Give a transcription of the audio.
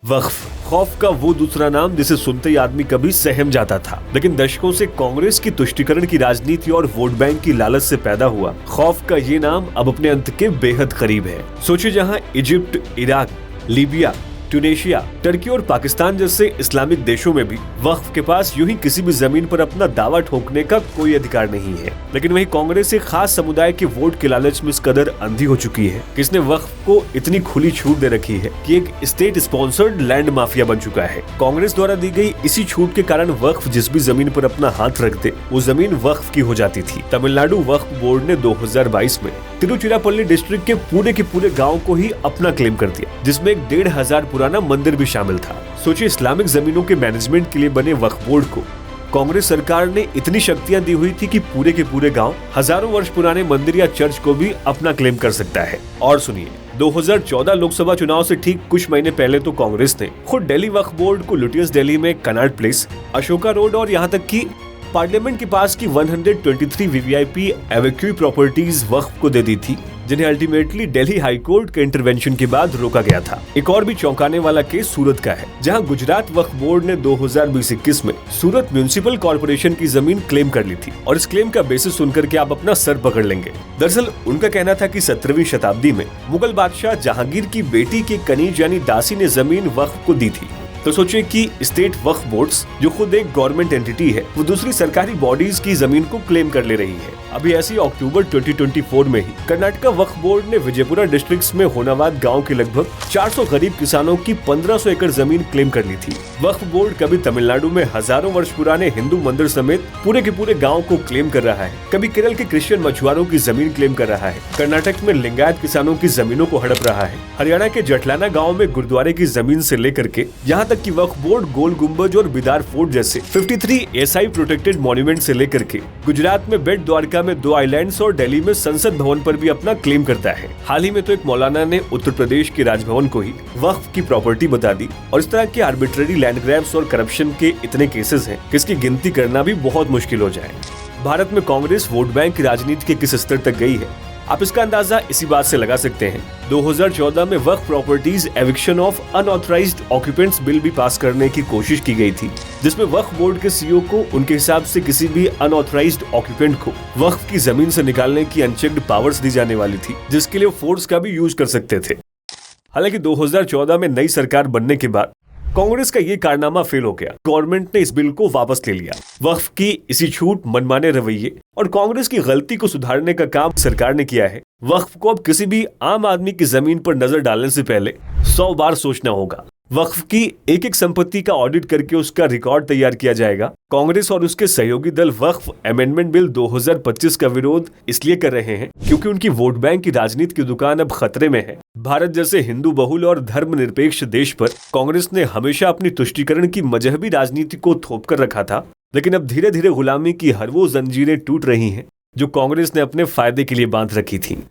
वक्फ खौफ का वो दूसरा नाम जिसे सुनते ही आदमी कभी सहम जाता था, लेकिन दशकों से कांग्रेस की तुष्टीकरण की राजनीति और वोट बैंक की लालच से पैदा हुआ खौफ का ये नाम अब अपने अंत के बेहद करीब है। सोचिए, जहां Egypt, Iraq, Libya, Tunisia, Turkey और पाकिस्तान जैसे इस्लामिक देशों में भी वक्फ के पास यूं ही किसी भी जमीन पर अपना दावा ठोकने का कोई अधिकार नहीं है, लेकिन वही कांग्रेस एक खास समुदाय के वोट के लालच में इस कदर अंधी हो चुकी है कि इसने वक्फ को इतनी खुली छूट दे रखी है कि एक स्टेट स्पॉन्सर्ड लैंड माफिया बन चुका है। कांग्रेस द्वारा दी गई इसी छूट के कारण वक्फ जिस भी जमीन पर अपना हाथ रखते वो जमीन वक्फ की हो जाती थी। तमिलनाडु वक्फ बोर्ड ने 2022 में तिरुचिरापल्ली डिस्ट्रिक्ट के पूरे गाँव को ही अपना क्लेम कर दिया, जिसमें एक 1500 पुराना मंदिर भी शामिल था। सोचिए, इस्लामिक जमीनों के मैनेजमेंट के लिए बने वक्फ बोर्ड को कांग्रेस सरकार ने इतनी शक्तियां दी हुई थी कि पूरे के पूरे गांव हजारों वर्ष पुराने मंदिर या चर्च को भी अपना क्लेम कर सकता है। और सुनिए, 2014 लोकसभा चुनाव से ठीक कुछ महीने पहले तो कांग्रेस ने खुद दिल्ली वक्फ बोर्ड को लुटियस दिल्ली में कनॉट प्लेस, अशोका रोड और यहाँ तक कि पार्लियामेंट के पास की 123 वीवीआईपी एवेक्यू प्रॉपर्टीज वक्फ को दे दी थी, जिन्हें अल्टीमेटली दिल्ली हाई कोर्ट के इंटरवेंशन के बाद रोका गया था। एक और भी चौंकाने वाला केस सूरत का है, जहां गुजरात वक्फ बोर्ड ने 2020-21 में सूरत म्यूनिसिपल कॉर्पोरेशन की जमीन क्लेम कर ली थी। और इस क्लेम का बेसिस सुनकर के आप अपना सर पकड़ लेंगे। दरअसल उनका कहना था कि 17वीं शताब्दी में मुगल बादशाह जहांगीर की बेटी के कनीज यानी दासी ने जमीन वक्फ को दी थी। तो सोचिए कि स्टेट वक्फ बोर्ड्स, जो खुद एक गवर्नमेंट एंटिटी है, वो दूसरी सरकारी बॉडीज की जमीन को क्लेम कर ले रही है। अभी ऐसी अक्टूबर 2024 में ही कर्नाटका वक्फ बोर्ड ने विजयपुरा डिस्ट्रिक्ट में होनावाद गांव के लगभग 400 गरीब किसानों की 1500 एकड़ जमीन क्लेम कर ली थी। वक्फ बोर्ड कभी तमिलनाडु में हजारों वर्ष पुराने हिंदू मंदिर समेत पूरे के पूरे गाँव को क्लेम कर रहा है, कभी केरल के क्रिश्चियन मछुआरों की जमीन क्लेम कर रहा है, कर्नाटक में लिंगायत किसानों की जमीनों को हड़प रहा है, हरियाणा के जटलाना गाँव में गुरुद्वारे की जमीन से लेकर के यहाँ तक कि वक्फ बोर्ड गोल गुम्बज और बिदार फोर्ट जैसे 53 एसआई प्रोटेक्टेड मॉन्यूमेंट से लेकर के गुजरात में बेट द्वारका में 2 आइलैंड्स और दिल्ली में संसद भवन पर भी अपना क्लेम करता है। हाल ही में तो एक मौलाना ने उत्तर प्रदेश के राजभवन को ही वक्फ की प्रॉपर्टी बता दी। और इस तरह के आर्बिट्रेरी लैंड ग्रैब्स और करप्शन के इतने केसेस हैं कि इसकी गिनती करना भी बहुत मुश्किल हो जाए। भारत में कांग्रेस वोट बैंक की राजनीति के किस स्तर तक गई है, आप इसका अंदाजा इसी बात से लगा सकते हैं। 2014 में Waqf properties eviction of unauthorised occupants bill भी पास करने की कोशिश की गई थी, जिसमें वक्फ बोर्ड के सीईओ को उनके हिसाब से किसी भी अनऑथराइज्ड ऑक्यूपेंट को वक्फ की जमीन से निकालने की अनचेक्ड पावर्स दी जाने वाली थी, जिसके लिए फोर्स का भी यूज कर सकते थे। हालांकि 2014 में नई सरकार बनने के बाद कांग्रेस का ये कारनामा फेल हो गया। गवर्नमेंट ने इस बिल को वापस ले लिया। वक्फ की इसी छूट, मनमाने रवैये और कांग्रेस की गलती को सुधारने का काम सरकार ने किया है। वक्फ को अब किसी भी आम आदमी की जमीन पर नजर डालने से पहले 100 बार सोचना होगा। वक्फ की एक एक संपत्ति का ऑडिट करके उसका रिकॉर्ड तैयार किया जाएगा। कांग्रेस और उसके सहयोगी दल वक्फ अमेंडमेंट बिल 2025 का विरोध इसलिए कर रहे हैं क्योंकि उनकी वोट बैंक की राजनीति की दुकान अब खतरे में है। भारत जैसे हिंदू बहुल और धर्मनिरपेक्ष देश पर कांग्रेस ने हमेशा अपनी तुष्टीकरण की मजहबी राजनीति को थोप कर रखा था, लेकिन अब धीरे धीरे गुलामी की हर वो जंजीरें टूट रही हैं जो कांग्रेस ने अपने फायदे के लिए बांध रखी थी।